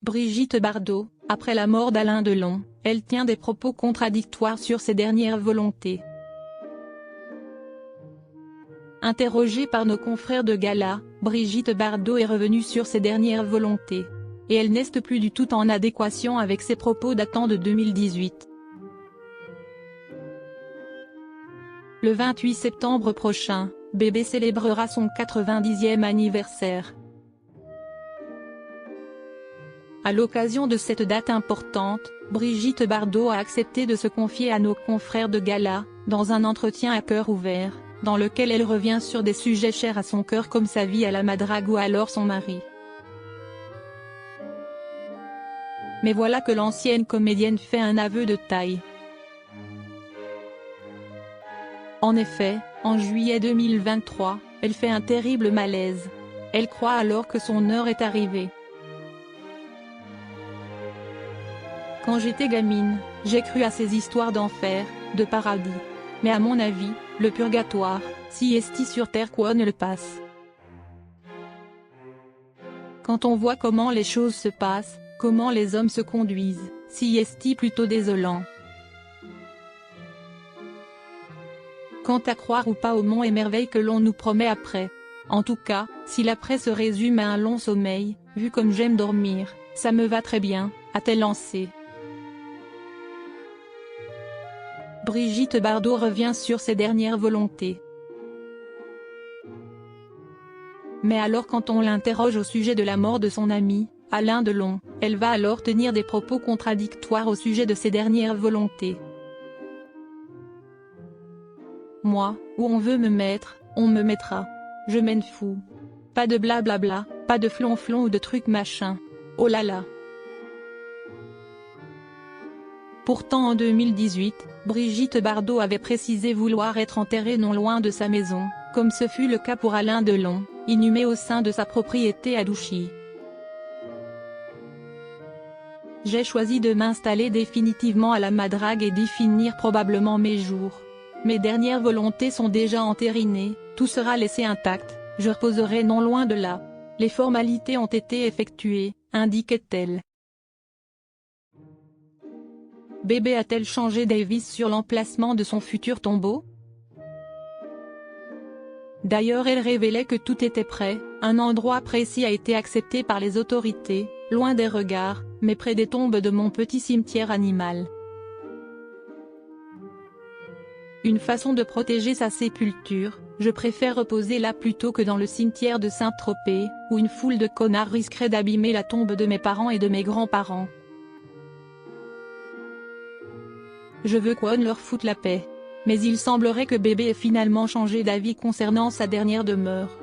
Brigitte Bardot, après la mort d'Alain Delon, elle tient des propos contradictoires sur ses dernières volontés. Interrogée par nos confrères de Gala, Brigitte Bardot est revenue sur ses dernières volontés. Et elle n'est plus du tout en adéquation avec ses propos datant de 2018. Le 28 septembre prochain, Bébé célébrera son 90e anniversaire. À l'occasion de cette date importante, Brigitte Bardot a accepté de se confier à nos confrères de Gala, dans un entretien à cœur ouvert, dans lequel elle revient sur des sujets chers à son cœur comme sa vie à la madrague ou alors son mari. Mais voilà que l'ancienne comédienne fait un aveu de taille. En effet, en juillet 2023, elle fait un terrible malaise. Elle croit alors que son heure est arrivée. Quand j'étais gamine, j'ai cru à ces histoires d'enfer, de paradis. Mais à mon avis, le purgatoire, si est-il sur terre quoi ne le passe. Quand on voit comment les choses se passent, comment les hommes se conduisent, si est-il plutôt désolant. Quant à croire ou pas aux monts et merveilles que l'on nous promet après. En tout cas, si l'après se résume à un long sommeil, vu comme j'aime dormir, ça me va très bien, a-t-elle lancé. Brigitte Bardot revient sur ses dernières volontés. Mais alors quand on l'interroge au sujet de la mort de son ami, Alain Delon, elle va alors tenir des propos contradictoires au sujet de ses dernières volontés. Moi, où on veut me mettre, on me mettra. Je m'en fous. Pas de blablabla, pas de flonflon ou de trucs machin. Oh là là. Pourtant en 2018, Brigitte Bardot avait précisé vouloir être enterrée non loin de sa maison, comme ce fut le cas pour Alain Delon, inhumé au sein de sa propriété à Douchy. J'ai choisi de m'installer définitivement à la madrague et d'y finir probablement mes jours. Mes dernières volontés sont déjà entérinées, tout sera laissé intact, je reposerai non loin de là. Les formalités ont été effectuées, indiquait-elle. Bébé a-t-elle changé d'avis sur l'emplacement de son futur tombeau? D'ailleurs elle révélait que tout était prêt, un endroit précis a été accepté par les autorités, loin des regards, mais près des tombes de mon petit cimetière animal. Une façon de protéger sa sépulture, je préfère reposer là plutôt que dans le cimetière de Saint-Tropez, où une foule de connards risquerait d'abîmer la tombe de mes parents et de mes grands-parents. Je veux qu'on leur foute la paix. Mais il semblerait que Bébé ait finalement changé d'avis concernant sa dernière demeure.